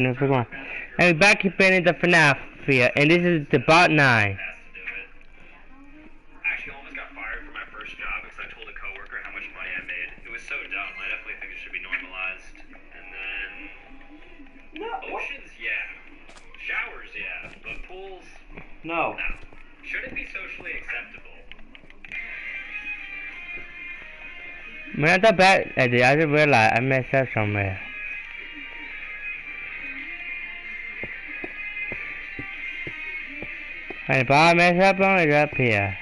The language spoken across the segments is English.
And we're back here playing the Fnaf here, and this is the bot 9. Actually, almost got fired from my first job because I told a coworker how much money I made. It was so dumb. I definitely think it should be normalized. And then oceans, yeah. Showers, yeah. But pools, No. Should it be socially acceptable? Man, I thought back at it, I just realized I messed up somewhere. And if I mess up on it, up here.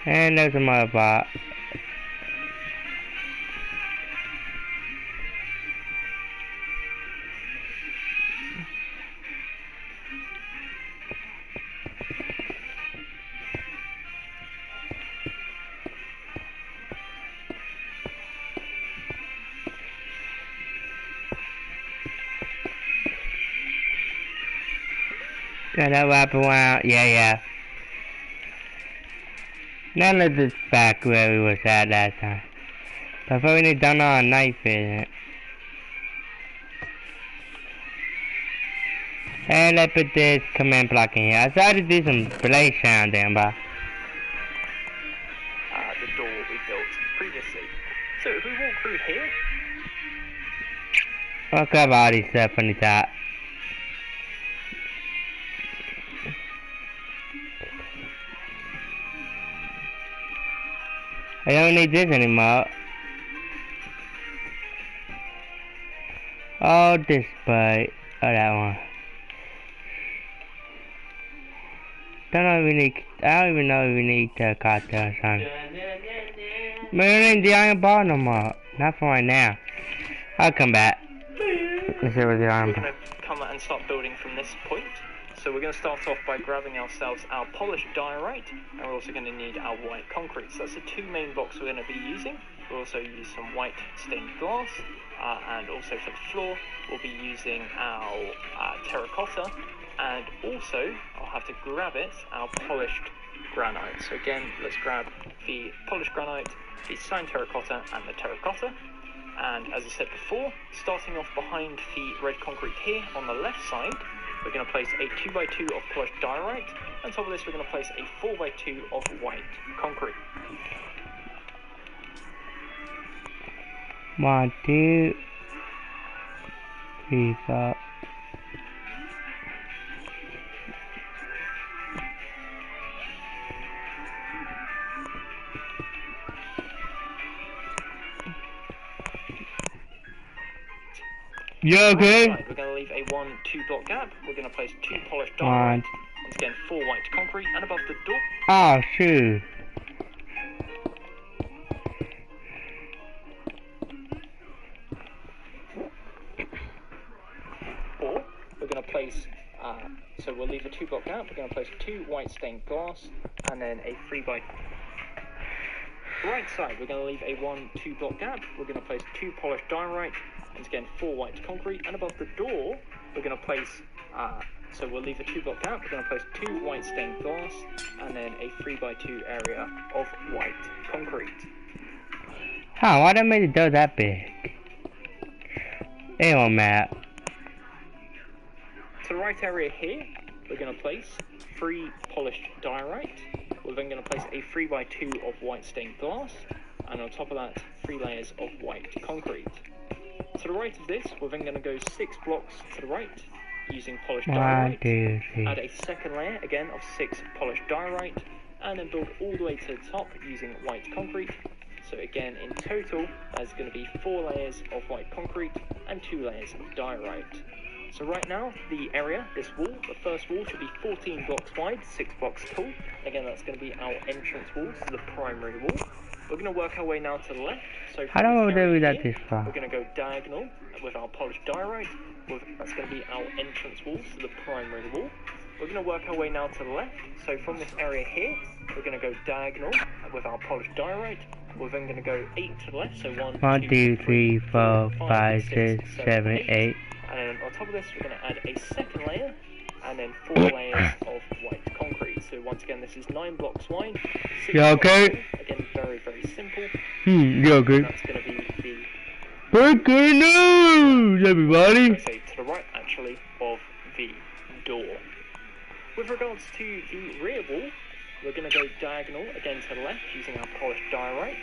And there's another bot. Got that wrap around, yeah. Now let's just back where we was at last time. Before we need to down on a knife in it. And let's put this command block in here. I started to do some blade sound then, but the door we built previously. So if we walk through here, I'll cover all this stuff on the top. I don't need this anymore. Oh, this bite. Oh, that one. I don't even know if we need the cocktail or something. Man, we ain't the iron bar no more. Not for right now. I'll come back. Let's see what the iron we're bar. going to come and start building from this point. So we're going to start off by grabbing ourselves our polished diorite, and we're also going to need our white concrete. So that's the two main blocks we're going to be using. We'll also use some white stained glass, and also for the floor, we'll be using our terracotta, and also, I'll have to grab it, our polished granite. So again, let's grab the polished granite, the signed terracotta, and the terracotta. And as I said before, starting off behind the red concrete here on the left side, we're going to place a 2x2 of polished diorite. On top of this, we're going to place a 4x2 of white concrete. 1, 2, 3, 4. You okay? Right, we're going to leave a 1-2 block gap. We're going to place 2 polished diorite. Once again, 4 white concrete, and above the door. Oh, shoot. Or we're going to place, so we'll leave a 2 block gap. We're going to place 2 white stained glass, and then a 3x. Right side, we're going to leave a 1-2 block gap. We're going to place 2 polished diorite. Once again, 4 white concrete, and above the door, we're going to place, so we'll leave a 2 block gap, we're going to place 2 white stained glass, and then a 3x2 area of white concrete. Huh, why they made the door that big? It won't matter. To the right area here, we're going to place 3 polished diorite. We're then going to place a 3x2 of white stained glass, and on top of that, 3 layers of white concrete. To the right of this, we're then going to go 6 blocks to the right, using polished diorite, add a second layer, again, of 6 polished diorite, and then build all the way to the top using white concrete. So again, in total, there's going to be 4 layers of white concrete and 2 layers of diorite. So right now, the area, this wall, the first wall should be 14 blocks wide, 6 blocks tall. Again, that's going to be our entrance wall to the primary wall. We're going to work our way now to the left. So I don't know what do that this far. We're going to go diagonal with our polished diorite. That's going to be our entrance wall to the primary wall. We're going to work our way now to the left. So from this area here, we're going to go diagonal with our polished diorite. We're then going to go 8 to the left. So 1, 2, 3, 4, 5, 6, 7, 8. And then on top of this, we're going to add a second layer, and then 4 layers of white concrete. So once again, this is 9 blocks wide. 6 you okay? Again, very, very simple. You okay? That's going to be the Breaking news, everybody! I say to the right, actually, of the door. With regards to the rear wall, we're going to go diagonal again to the left using our polished diorite,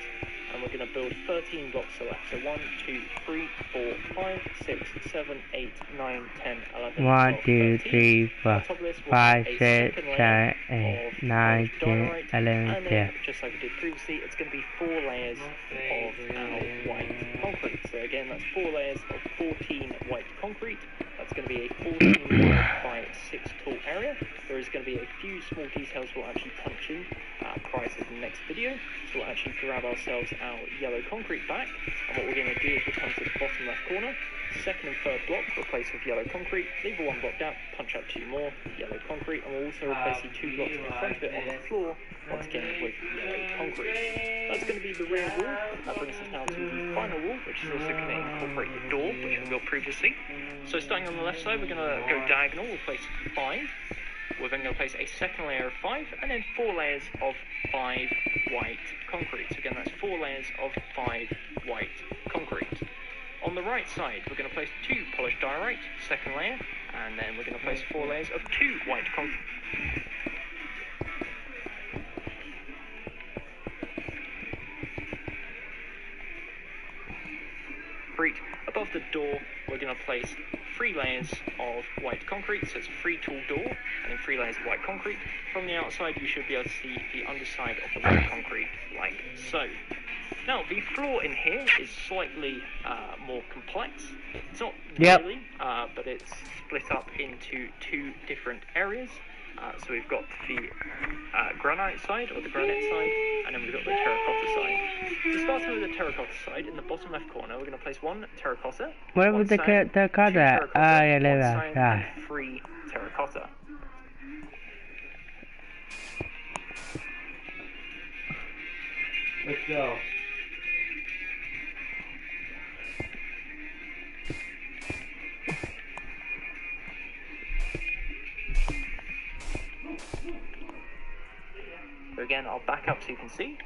and we're going to build 13 blocks to the left. So 1, 2, 3, 4, 5, 6, 7, 8, 9, 10, 11, 1, 12, 2, 13. 3, 4, On top of this, we'll 5, have a 6, second 7, layer 8, of 9, polished 10, diorite, 11, and 12. then, just like we did previously, it's going to be 4 layers of our white concrete. So again, that's 4 layers of 14 white concrete. That's going to be a 14 wide by 6 tall area. There is going to be a few small details we'll actually punch in prior to the next video. So we'll actually grab ourselves our yellow concrete back, and what we're going to do is we'll come to the bottom left corner, second and third block replace with yellow concrete, leave a 1 block gap, punch out 2 more, yellow concrete, and we'll also replace the 2 blocks in front of it on the floor, once again with yellow concrete. That's going to be the rear wall. That brings us now to the final wall, which is also going to incorporate the door, which we built previously. So starting on the left side, we're going to go diagonal, we'll place 5. We're then going to place a second layer of 5, and then 4 layers of 5 white concrete. So again, that's 4 layers of 5 white concrete. On the right side, we're going to place 2 polished diorite, second layer, and then we're going to place 4 layers of 2 white concrete. Above the door, we're going to place 3 layers of white concrete, so it's a 3 tall door, and then 3 layers of white concrete. From the outside, you should be able to see the underside of the white concrete, like so. Now, the floor in here is slightly more complex. It's not really, but it's split up into 2 different areas. So we've got the granite side, or the granite side, and then we've got the terracotta side. So starting with the terracotta side, in the bottom left corner, we're going to place 1 terracotta, Where 1 was the sand, 2 terracotta? terracotta, Ah, yeah, 1 there we sand, are. and 3 terracotta. Let's go. So again, I'll back up so you can see.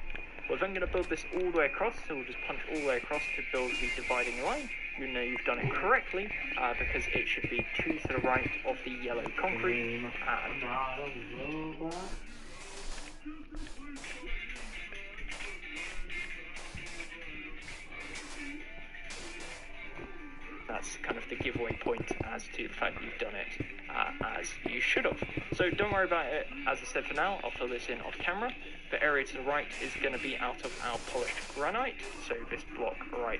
We're then going to build this all the way across, so we'll just punch all the way across to build the dividing line. You know you've done it correctly, because it should be 2 to the right of the yellow concrete. That's kind of the giveaway point as to the fact you've done it as you should have. So don't worry about it, as I said for now, I'll fill this in off camera. The area to the right is going to be out of our polished granite, so this block right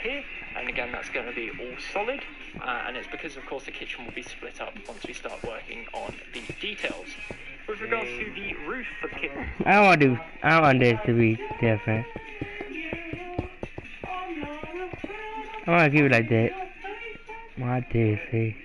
here, and again that's going to be all solid, and it's because of course the kitchen will be split up once we start working on the details. With regards to the roof for the kitchen, I don't want this to be different. I want to keep it like that. My dear, see.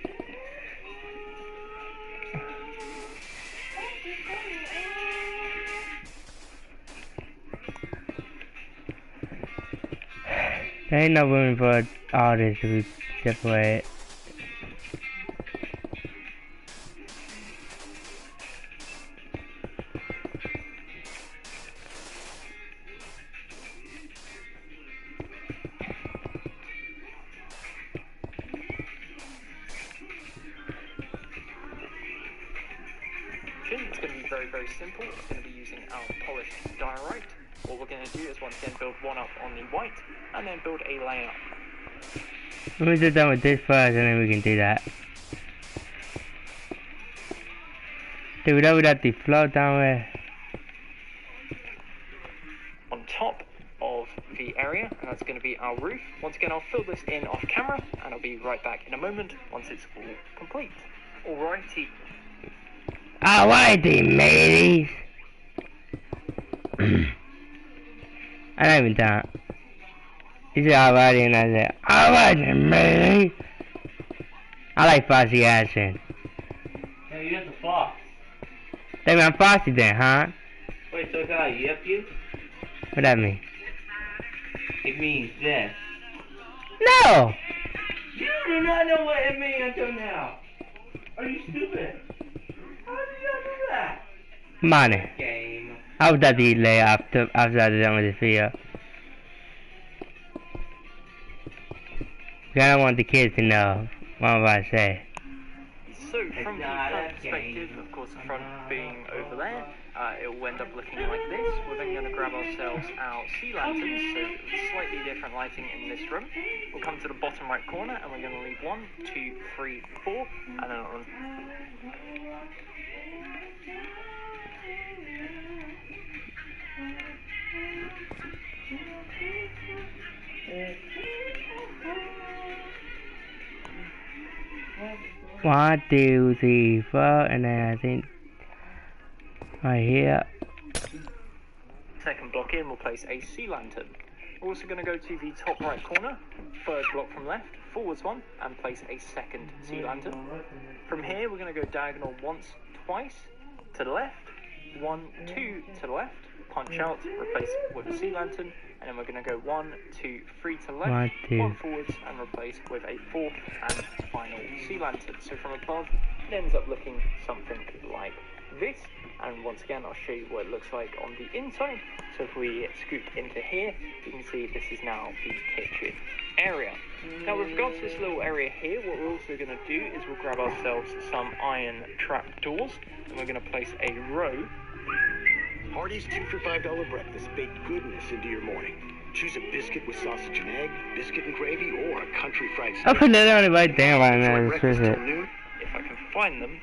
There ain't no room for all this to be separated. it's going to be very, very simple. It's going to be using our polished diorite. What we're going to do is once again build 1 up on the white, and then build a layer. Let me get done with this first, and then we can do that. Dude, that would have to float down there. On top of the area, and that's going to be our roof. Once again, I'll fill this in off camera, and I'll be right back in a moment once it's all complete. Alrighty. Alrighty, mateys. I don't even done. He said alrighty, and I said, alrighty, mateys. I like Foxy accent. No, you're the fox. Maybe I'm Foxy then, huh? Wait, so can I yip you? What that mean? It means this. No! You do not know what it means until now. Are you stupid? How did you do that? Money. Game. I'll do the later after I'm done with this video. I don't want the kids to know what I'm about to say. So from the front perspective, of course the front being over there, it will end up looking like this. We're then going to grab ourselves our sea lanterns, so slightly different lighting in this room. We'll come to the bottom right corner and we're going to leave 1, 2, 3, 4, and then on. One, two, three, four, and then I think right here. Second block in, we'll place a sea lantern. We're also going to go to the top right corner, third block from left, forwards one, and place a second sea lantern. From here, we're going to go diagonal once, twice, to the left, 1, 2 to the left, punch out, replace with a sea lantern, and then we're going to go 1, 2, 3 to the left, 1 forwards, and replace with a fourth and final sea lantern. So from above, it ends up looking something like this. And once again, I'll show you what it looks like on the inside. So if we scoot into here, you can see this is now the kitchen area. Now with regards to this little area here, what we're also going to do is we'll grab ourselves some iron trap doors, and we're going to place a row. Hardee's 2 for $5 breakfast baked goodness into your morning. Choose a biscuit with sausage and egg, biscuit and gravy, or a country fried steak. I'll put that on right there right now. Enjoy breakfast till noon. If I can find them,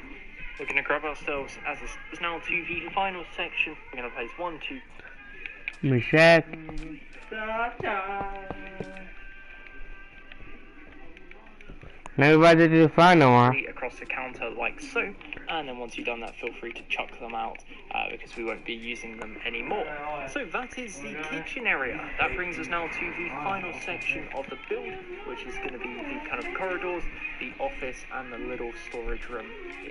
we're going to grab ourselves, as this is now to the final section, we're going to place 1, 2. Michelle. Now we're about to do the final one. Across the counter like so, and then once you've done that, feel free to chuck them out because we won't be using them anymore. So that is the kitchen area. That brings us now to the final section of the build, which is going to be the kind of corridors, the office, and the little storage room.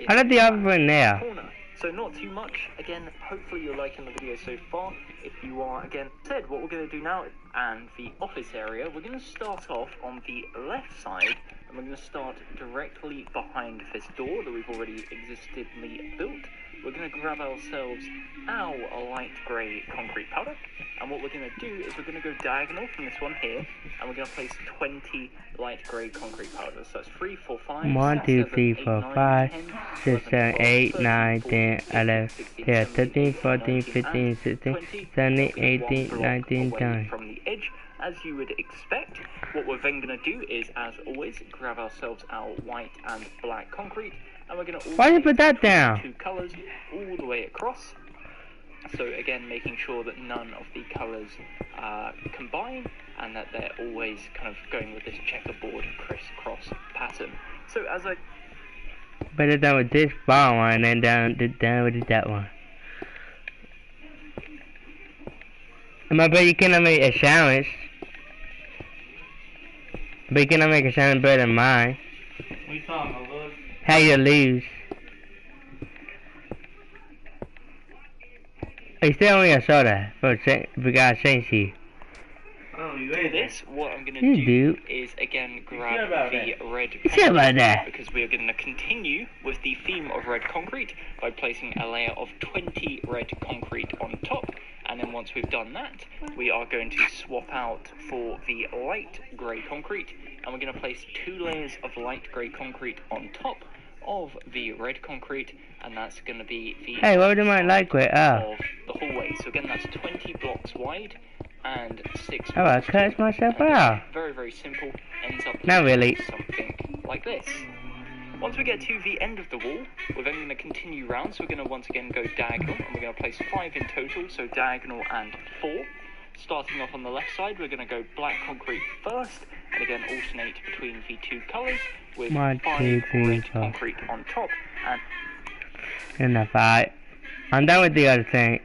I left the other one there. Corner. So not too much. Again, hopefully you're liking the video so far. If you are, again, what we're going to do now, and the office area, we're going to start off on the left side, and we're going to start directly behind this door that we've already existingly built. We're going to grab ourselves our light grey concrete powder, and what we're going to do is we're going to go diagonal from this one here, and we're going to place 20 light grey concrete powders. So that's 3, 4, 5, 1, 2, 7, 3, 8, 4, 9, 5, 10, 6, 7, 8, 9, 10, 11, 12, 13, 14, 15, 16, 17, 18, 19, 20. From the edge, as you would expect, what we're then going to do is, as always, grab ourselves our white and black concrete, and we're going to Why did you put that down? 2 colours all the way across. So again, making sure that none of the colours combine, and that they're always kind of going with this checkerboard crisscross pattern. So as I Put it down with this bottom one, and then down with that one. I bet you cannot make a sandwich. But you cannot make a sandwich better than mine. We talking about? How you lose? I still only a soda for because thank you. Oh, you do ate this, what I'm going You to do. is again sure grab about the red Sure about that. because we are going to continue with the theme of red concrete by placing a layer of 20 red concrete on top, and then once we've done that, we are going to swap out for the light grey concrete, and we're going to place 2 layers of light grey concrete on top of the red concrete, and that's going to be the Hey, what do I like with? of the hallway. So again, that's 20 blocks wide and 6 Oh, I blocks cut tall. myself And out. very, very simple. Ends up Not looking really. something like this. Once we get to the end of the wall, we're then going to continue round. So we're going to once again go diagonal, and we're going to place 5 in total. So diagonal and 4. Starting off on the left side, we're going to go black concrete first, and again alternate between the 2 colours with 1, 5 2, 3, red 4. concrete on top. And And a 5. I'm done with the other thing.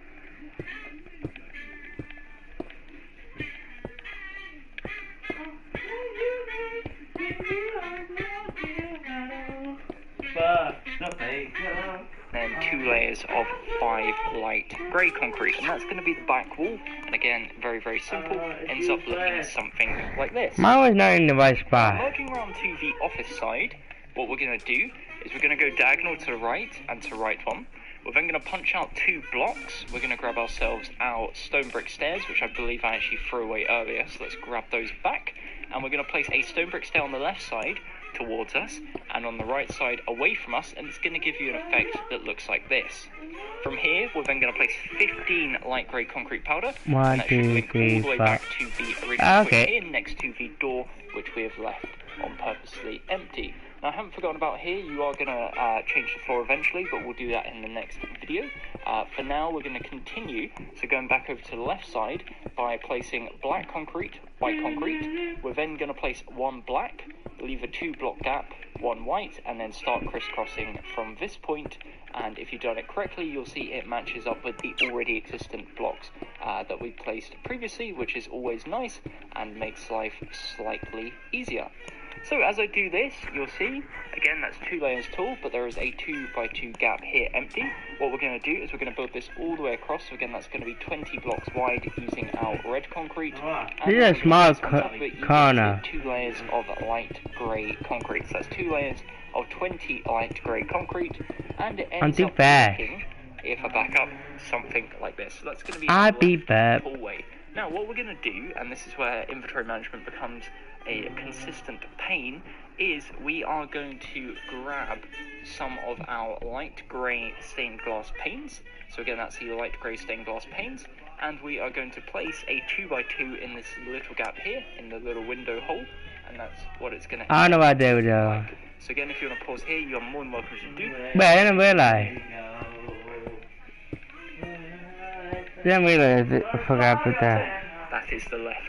then 2 layers of 5 light grey concrete, and that's going to be the back wall. And again, very, very simple. Ends up looking something like this. Mine was not in the right spot. Merging around to the office side, what we're going to do is we're going to go diagonal to the right and to right one. We're then going to punch out 2 blocks. We're going to grab ourselves our stone brick stairs, which I believe I actually threw away earlier, so let's grab those back. And we're going to place a stone brick stair on the left side towards us, and on the right side away from us, and it's going to give you an effect that looks like this. From here, we're then going to place 15 light grey concrete powder, and that should link all the way back to the original point here next to the door, which we have left on purposely empty. Now, I haven't forgotten about here. You are going to change the floor eventually, but we'll do that in the next video. For now, we're going to continue. So going back over to the left side by placing black concrete, white concrete. We're then going to place 1 black, leave a 2 block gap, 1 white, and then start crisscrossing from this point. And if you've done it correctly, you'll see it matches up with the already existent blocks that we placed previously, which is always nice and makes life slightly easier. So as I do this, you'll see, again, that's 2 layers tall, but there is a 2 by 2 gap here empty. What we're going to do is we're going to build this all the way across. So again, that's going to be 20 blocks wide using our red concrete. This is a small corner. 2 layers of light grey concrete. So that's 2 layers of 20 light grey concrete, and it ends up looking, if I back up, something like this. So that's going to be a hallway. Now, what we're going to do, and this is where inventory management becomes a consistent pain, is we are going to grab some of our light grey stained glass panes. So again, that's the light grey stained glass panes, and we are going to place a 2 by 2 in this little gap here, in the little window hole, and that's what it's going to I don't know what they would do. So again, if you want to pause here, you are more than welcome to do. But I didn't realize. I forgot about that. That is the left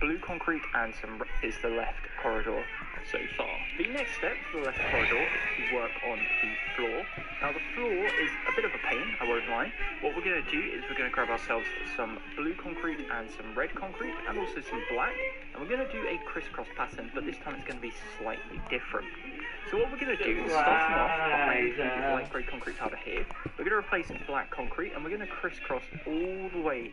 blue concrete, and some is the left corridor so far. The next step for the left corridor is to work on the floor. Now the floor is a bit of a pain, I won't lie. What we're going to do is we're going to grab ourselves some blue concrete and some red concrete, and also some black, and we're going to do a crisscross pattern, but this time it's going to be slightly different. So what we're going to do is, starting off behind the light grey concrete powder here, we're going to replace black concrete, and we're going to crisscross all the way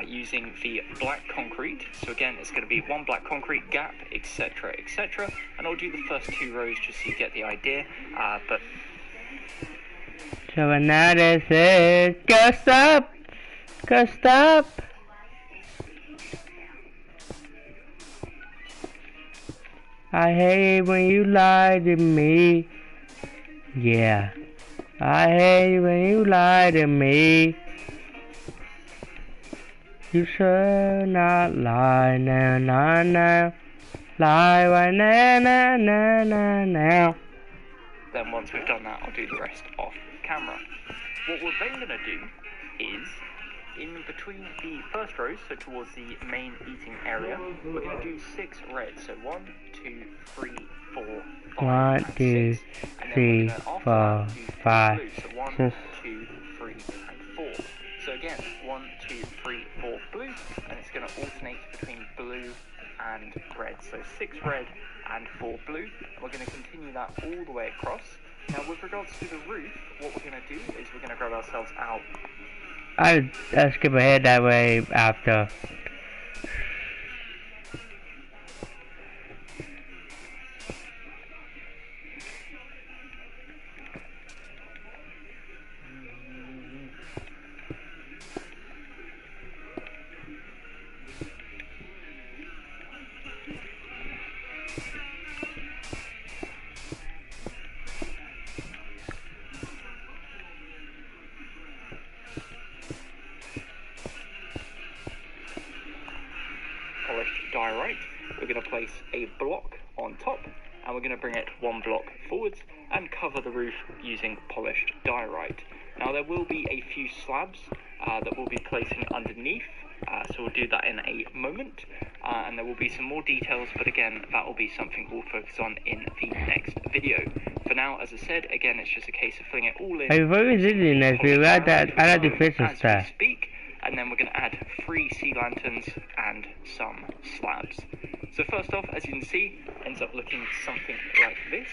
using the black concrete. So again, it's going to be 1 black concrete gap, etc, etc, and I'll do the first 2 rows just so you get the idea. But so now this is go stop. I hate when you lie to me. Yeah, I hate when you lie to me. You should not lie now, lie right now. Then once we've done that, I'll do the rest off camera. What we're then going to do is, in between the first rows, so towards the main eating area, we're going to do 6 red. So 1, 2, 3, 4, 5, 1, 2, 3, 4, 5, 6. 2, 3, and 4. So again, 1, 2, 3, 4 blue, and it's going to alternate between blue and red. So 6 red and 4 blue, and we're going to continue that all the way across. Now with regards to the roof, what we're going to do is we're going to grab ourselves out. I'll skip ahead that way after. Diorite. We're going to place a block on top, and we're going to bring it 1 block forwards and cover the roof using polished diorite. Now there will be a few slabs that we'll be placing underneath, so we'll do that in a moment, and there will be some more details, but again, that will be something we'll focus on in the next video. For now, as I said, again, it's just a case of filling it all in. I've always did in this video. I like the Christmas stuff. And then we're going to add 3 sea lanterns and some slabs. So first off, as you can see, ends up looking something like this.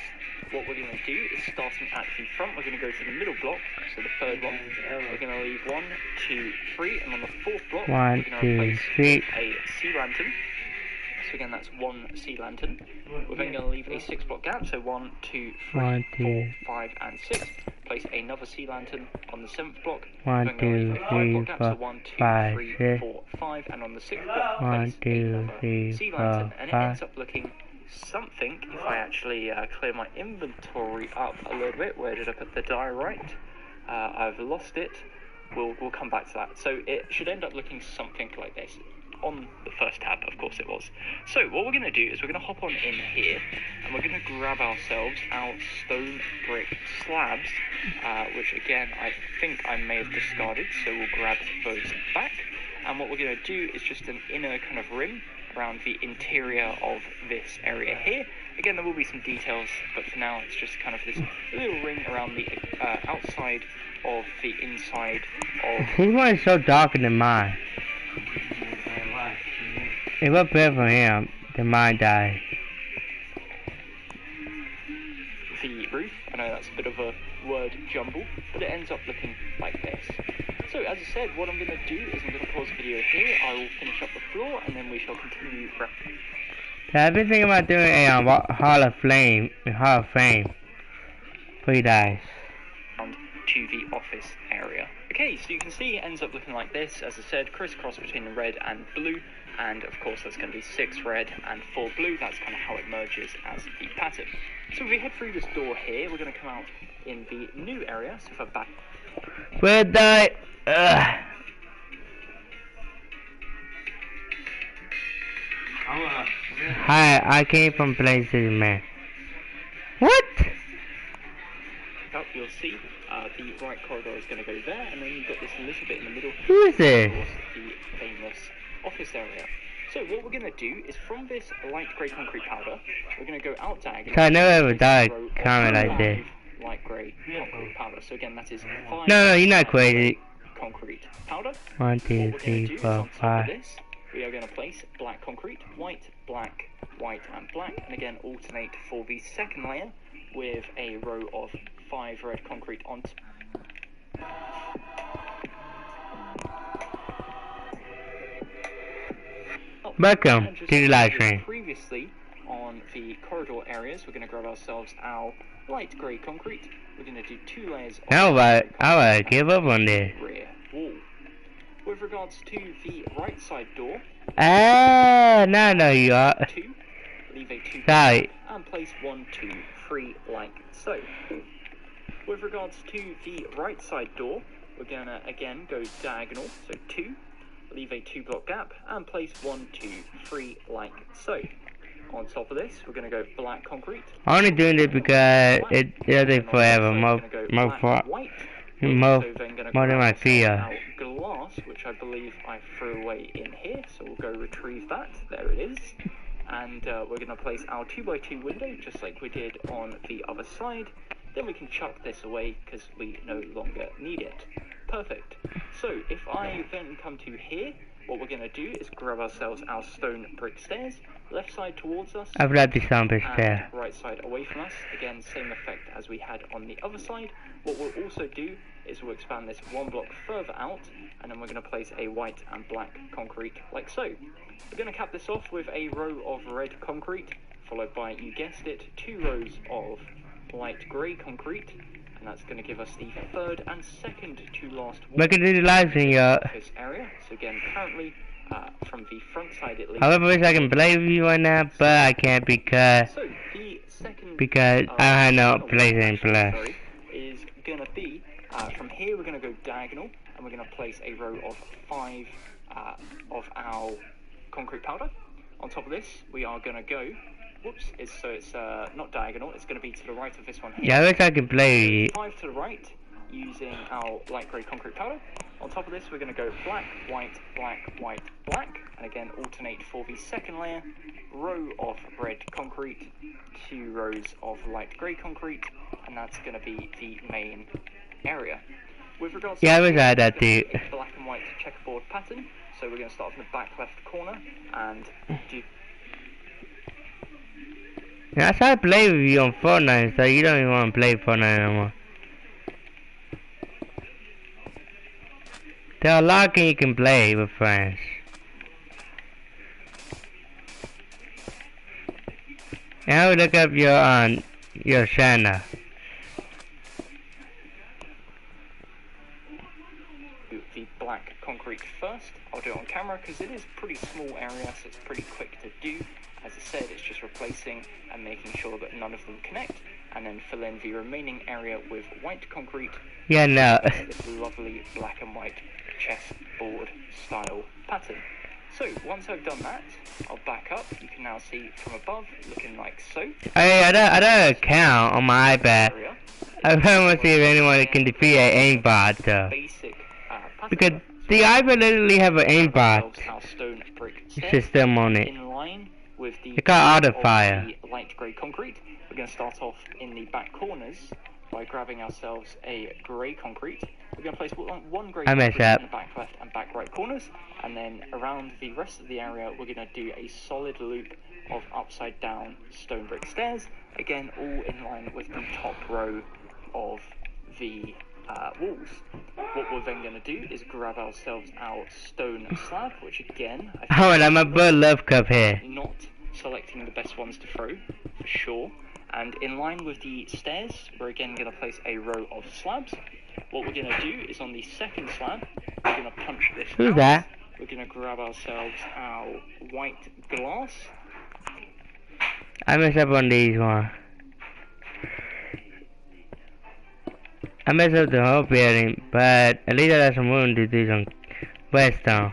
what we're going to do is, starting at the front, we're going to go to the middle block, so the third one. We're going to leave 1, 2, 3, and on the fourth block, we're going to replace a sea lantern. So again, that's 1 sea lantern. We're then going to leave a 6-block gap, so 1, 2, 3, 4, 5, and 6. Place another sea lantern on the 7th block. 1, 2, 3, 4, 5, 6. 4, 5, and on the 6th block, 1, 2, 3, sea 4, lantern, and it 5. ends up looking something. If I actually clear my inventory up a little bit, where did I put the diorite? I've lost it. We'll come back to that. So it should end up looking something like this. On the first tab, of course it was. So what we're going to do is we're going to hop on in here, and we're going to grab ourselves our stone brick slabs, which again I think I may have discarded, so we'll grab those back. And what we're going to do is just an inner kind of rim around the interior of this area here. Again, there will be some details, but for now it's just kind of this little ring around the outside of the inside of... His one is so darker than mine. It was better for him than mine died. The roof, I know that's a bit of a word jumble, but it ends up looking like this. So as I said, what I'm going to do is I'm going to pause the video here, I will finish up the floor, and then we shall continue wrapping. I've been thinking about doing a Hall of Fame, for you guys. To the office area. Okay, so you can see it ends up looking like this. As I said, crisscross between the red and blue, and of course there's going to be 6 red and 4 blue. That's kind of how it merges as the pattern. So if we head through this door here, we're going to come out in the new area. So if I back... Where die? Hi, I came from places, man. What? Up, you'll see the right corridor is going to go there, and then you've got this little bit in the middle. Who is this? Of course, the famous office area. So what we're going to do is, from this light grey concrete powder, we're going to go out diagonally. So I never ever died comment like this. Light grey concrete powder. So again, that is 5. No, you're not crazy. Concrete powder. 1, 2, 3, 4, 5. We are going to place black concrete, white, and black, and again alternate for the second layer with a row of 5 red concrete on top. Welcome to the live stream. Previously, on the corridor areas, we're going to grab ourselves our light grey concrete. We're going to do 2 layers of I will give up on this. rear wall. With regards to the right side door, no, you are. 2, leave a 2 Sorry. and place 1, 2, 3 like so. With regards to the right side door, we're going to again go diagonal, so 2, leave a 2-block gap, and place 1, 2, 3 like so. On top of this, we're going to go black concrete. I'm only doing this because it does it forever. More than my fear. Glass, which I believe I threw away in here, so we'll go retrieve that. There it is. And we're going to place our 2x2 window, just like we did on the other side. Then we can chuck this away because we no longer need it. Perfect. So if I then come to here, what we're going to do is grab ourselves our stone brick stairs, left side towards us, I've got the sound bit there. right side away from us. Again, same effect as we had on the other side. What we'll also do is we'll expand this 1 block further out, and then we're going to place a white and black concrete like so. We're going to cap this off with a row of red concrete, followed by, you guessed it, 2 rows of light grey concrete, and that's going to give us the third and second to last wall. Look at the live in This area. So again, currently from the front side at least. I wish I can play with you on that, but I can't because I have no place in plus. Is going to be from here. We're going to go diagonal, and we're going to place a row of 5 of our concrete powder. On top of this, we are going to go. Whoops! It's not diagonal. It's going to be to the right of this one here. Yeah, I wish I can play with you. 5 to the right, using our light grey concrete powder. On top of this, we're going to go black, white, black, and again alternate for the second layer. Row of red concrete, 2 rows of light grey concrete, and that's going to be the main area. With regards to I wish I had that too. Black and white checkerboard pattern. So we're going to start from the back left corner and do. And I tried to play with you on Fortnite, so you don't even want to play Fortnite anymore. There are a lot of games you can play with friends. And I will look up your channel. The black concrete first. I'll do it on camera because it is a pretty small area, so it's pretty quick to do. As I said, it's just replacing and making sure that none of them connect, and then fill in the remaining area with white concrete. Yeah, no. This lovely black and white chessboard style pattern. So once I've done that, I'll back up. You can now see from above, looking like so. I don't account on my iPad. I really want to see if anyone can defeat an aimbot though. Basic Because the iPad literally have an aimbot our stone brick system on it. in line with the It got auto fire. light grey concrete. We're going to start off in the back corners by grabbing ourselves a grey concrete. We're going to place one grey concrete in the back left and back right corners, and then around the rest of the area we're going to do a solid loop of upside down stone brick stairs, again all in line with the top row of the walls. What we're then going to do is grab ourselves our stone slab, which again, I'm a bird love cup here. Not selecting the best ones to throw, for sure. And in line with the stairs, we're again going to place a row of slabs. What we're going to do is on the second slab, we're going to punch this Who's out. that? We're going to grab ourselves our white glass. I messed up on these one. I messed up the whole building, but at least I got some room to do some redstone.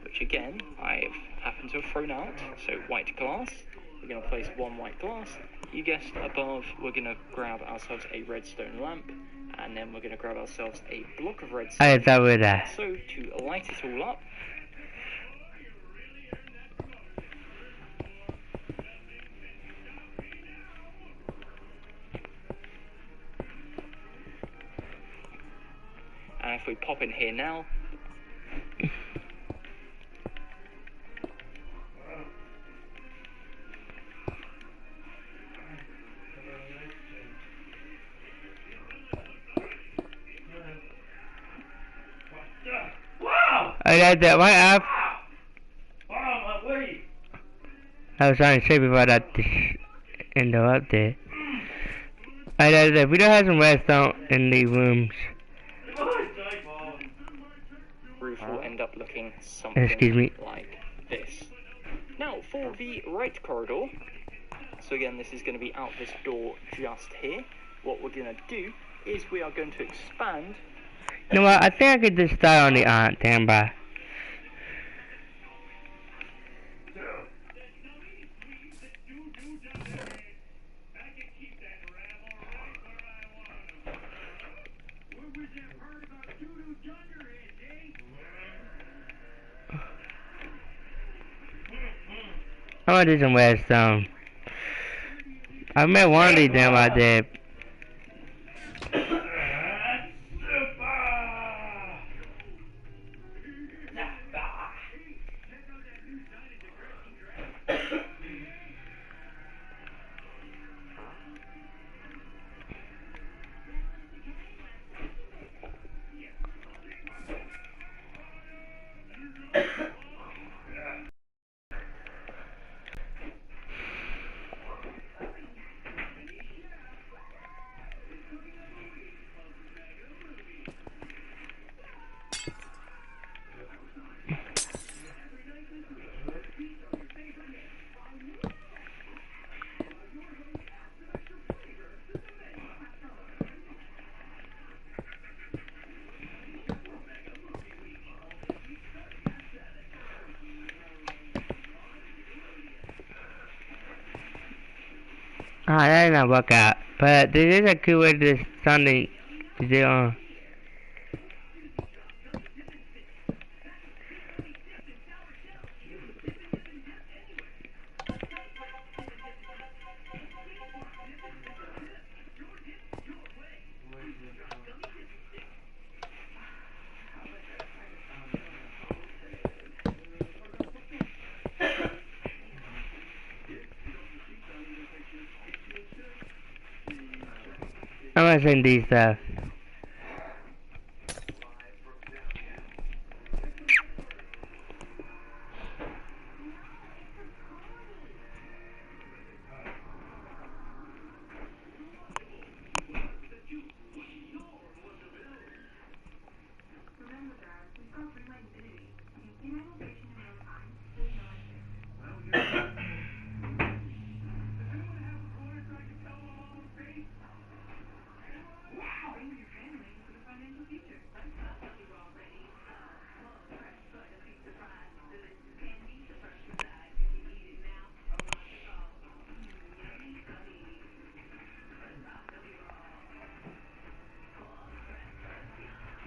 Which again, I've happened to have thrown out. So white glass, we're going to place one white glass. You guessed above, we're going to grab ourselves a redstone lamp, and then we're going to grab ourselves a block of redstone. I thought with that. So to light it all up, and if we pop in here now, I got that right up. Wow, my way. I was trying to say before that interrupt there. I got that. We don't have some redstone in the rooms. roof will end up looking something like this. Now for the right corridor, so again this is going to be out this door just here. What we're going to do is we are going to expand. You know what, I think I could just start on the standby. I'm gonna do some redstone. I met one of these damn out there. That did not work out, but this is a good way to something to do on. gonna send these stuff.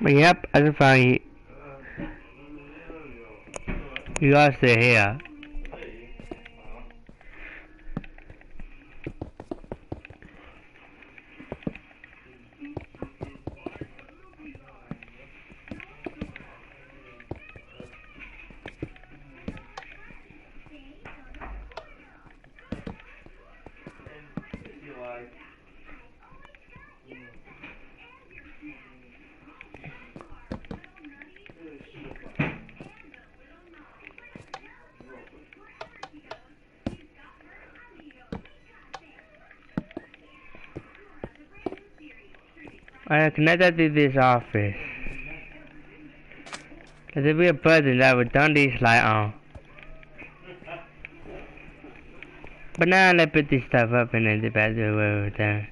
But yep, I can find you. You are still here. I connect that to this office. There'll be a button that would turn this light on. But now let's put this stuff up and then the battery will return.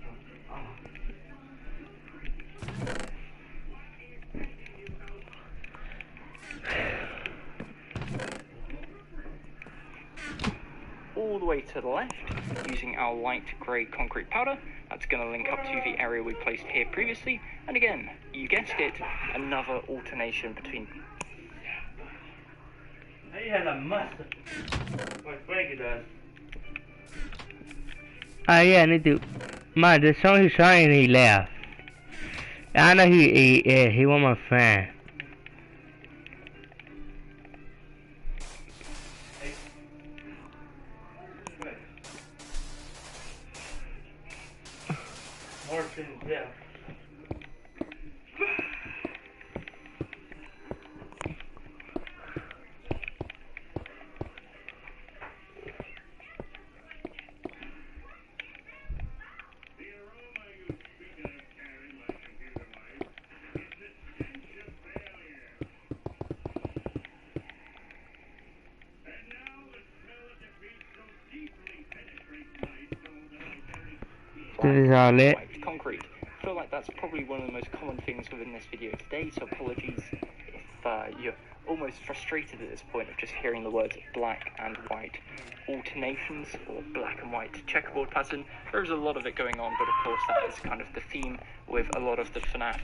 All the way to the left, using our light grey concrete powder. That's going to link up to the area we placed here previously. And again, you guessed it, another alternation between... He has a mustard. What Frankie does. Oh yeah, I need to... Man, the song he's trying he left. I know he want my friend. Morphine, yeah. This is all it. White concrete. I feel like that's probably one of the most common things within this video today, so apologies if you're almost frustrated at this point of just hearing the words black and white alternations or black and white checkerboard pattern. There's a lot of it going on, but of course that is kind of the theme with a lot of the Fnaf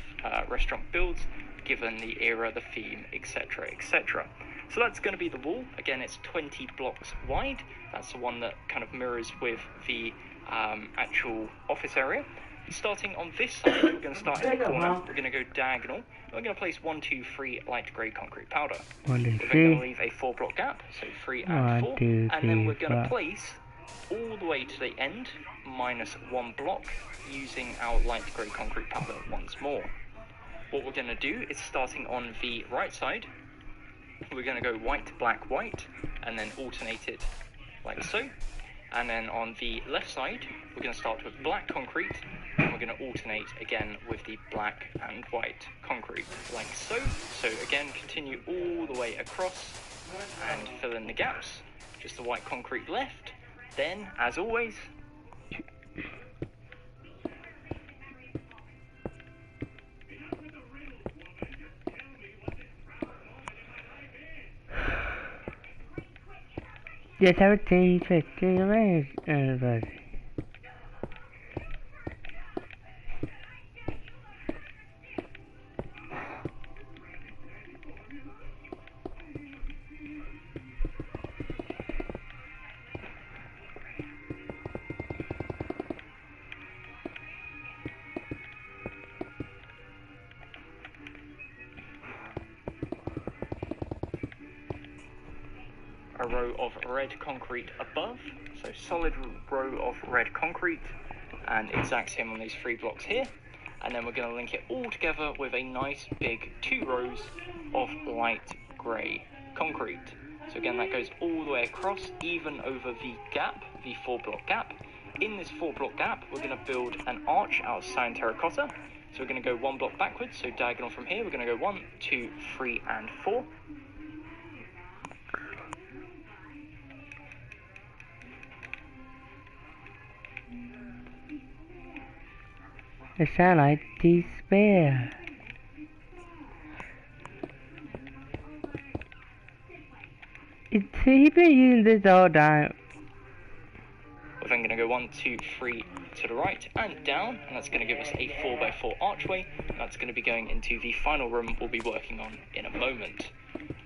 restaurant builds, given the era, the theme, etc, etc. So that's going to be the wall. Again, it's 20 blocks wide. That's the one that kind of mirrors with the actual office area. Starting on this side, we're going to start in the corner. We're going to go diagonal. And we're going to place 1, 2, 3 light grey concrete powder. 1, 2, We're 3. going to leave a 4-block gap, so 3 and 4. 1, 2, 3, and then we're going to 4. place all the way to the end, minus 1 block, using our light grey concrete powder once more. What we're going to do is, starting on the right side, we're going to go white, black, white, and then alternate it like so. And then on the left side, we're going to start with black concrete, and we're going to alternate again with the black and white concrete, like so. So again, continue all the way across and fill in the gaps. Just the white concrete left. Then, as always, Yes, everything fits in your anniversary. a row of red concrete above, so solid row of red concrete, and exact same on these 3 blocks here. and then we're going to link it all together with a nice big 2 rows of light grey concrete. So again, that goes all the way across, even over the gap, the 4-block gap. In this 4-block gap, we're going to build an arch out of sand terracotta. So we're going to go 1 block backwards, so diagonal from here, we're going to go 1, 2, 3, and 4. It sounds like despair. He been using this all time. We're then going to go 1, 2, 3 to the right and down, and that's going to give us a 4x4 archway. That's going to be going into the final room we'll be working on in a moment.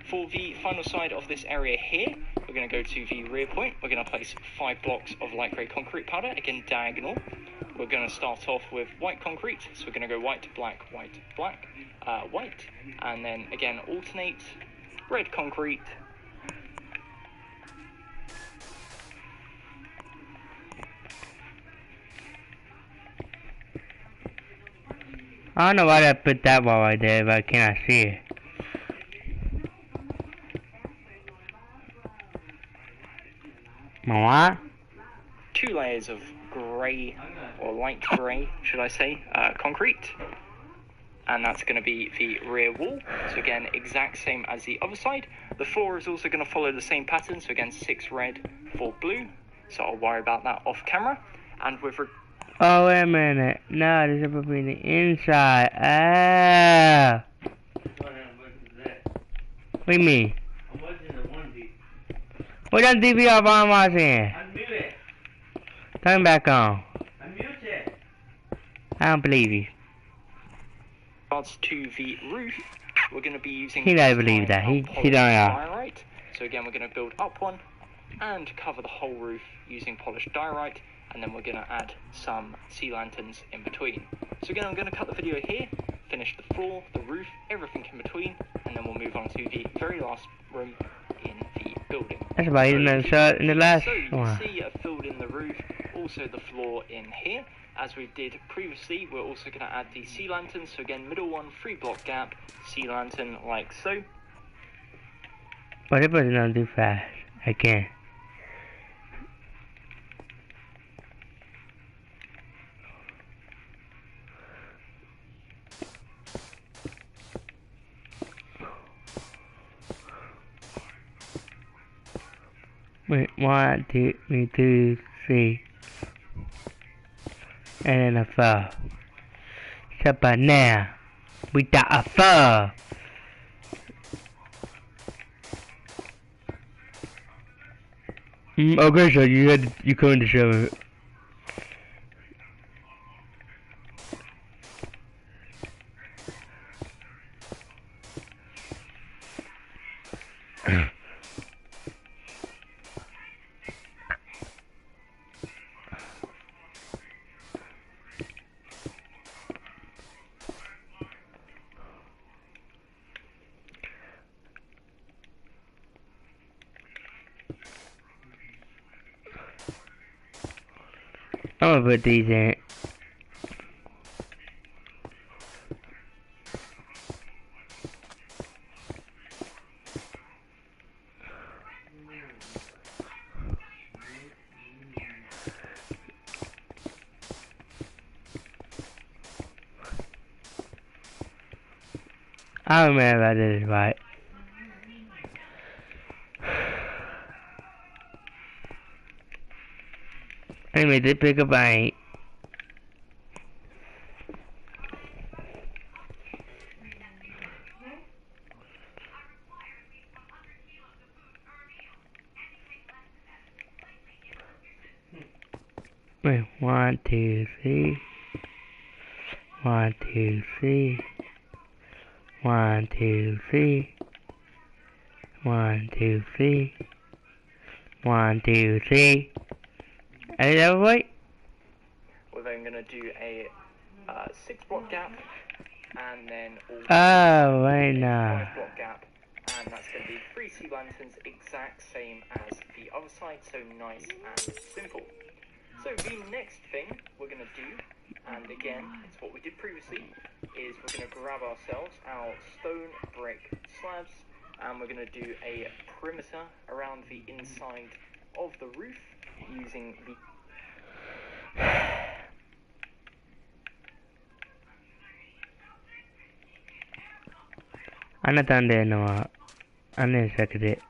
For the final side of this area here, we're going to go to the rear point. We're going to place 5 blocks of light grey concrete powder, again diagonal. We're going to start off with white concrete, so we're going to go white, black, white, black, white, and then again alternate red concrete. I don't know why I put that wall right there, but I cannot see it. What? 2 layers of grey, or light grey, should I say, concrete. And that's going to be the rear wall. So again, exact same as the other side. The floor is also going to follow the same pattern. So again, 6 red, 4 blue. So I'll worry about that off camera. And with oh, wait a minute. No, this is supposed to be the inside. Ah. What do you mean? I'm watching the 1D. What does DVR I'm watching? Unmute it. Turn back on. Unmute it. I don't believe you. regards to the roof, we're going to be using... He don't believe that. He don't know. Diorite. So again, we're going to build up one and cover the whole roof using polished diorite, and then we're going to add some sea lanterns in between. So again, I'm going to cut the video here, finish the floor, the roof, everything in between, and then we'll move on to the very last room in the building. That's about in the last so you one. can see I've filled in the roof, also the floor in here. As we did previously, we're also going to add the sea lanterns. So again, middle one, 3-block gap, sea lantern like so. But it wasn't gonna do fast. I can't. Wait, 1, 2, 3. And then a 4. So by now, we got a 4. Okay, so you couldn't show it. I'm gonna put these in. I don't remember if I did it right. Anyway, they pick up I Wait, 1, 2, 3. 1, 2, 3. 1, 2, 3. 1, 2, 3. 1, 2, 3. Is that right? We're then going to do a 6-block gap, and then also Oh, right a now. 5-block gap, and that's going to be 3 sea lanterns, exact same as the other side, so nice and simple. So the next thing we're going to do And again, it's what we did previously, is we're going to grab ourselves our stone brick slabs, and we're going to do a perimeter around the inside of the roof using the... Unexpected.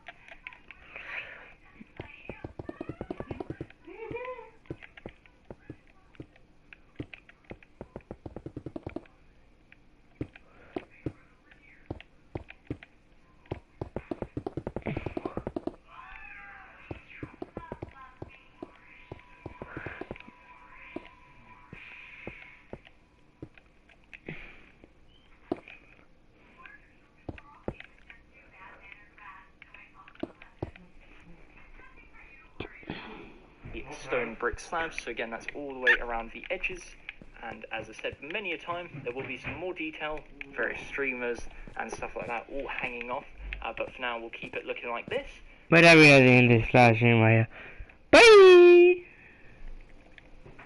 stone brick slabs, so again that's all the way around the edges, and as I said many a time, there will be some more detail, various streamers and stuff like that all hanging off, but for now we'll keep it looking like this. But I'll be in this classroom right here. Bye!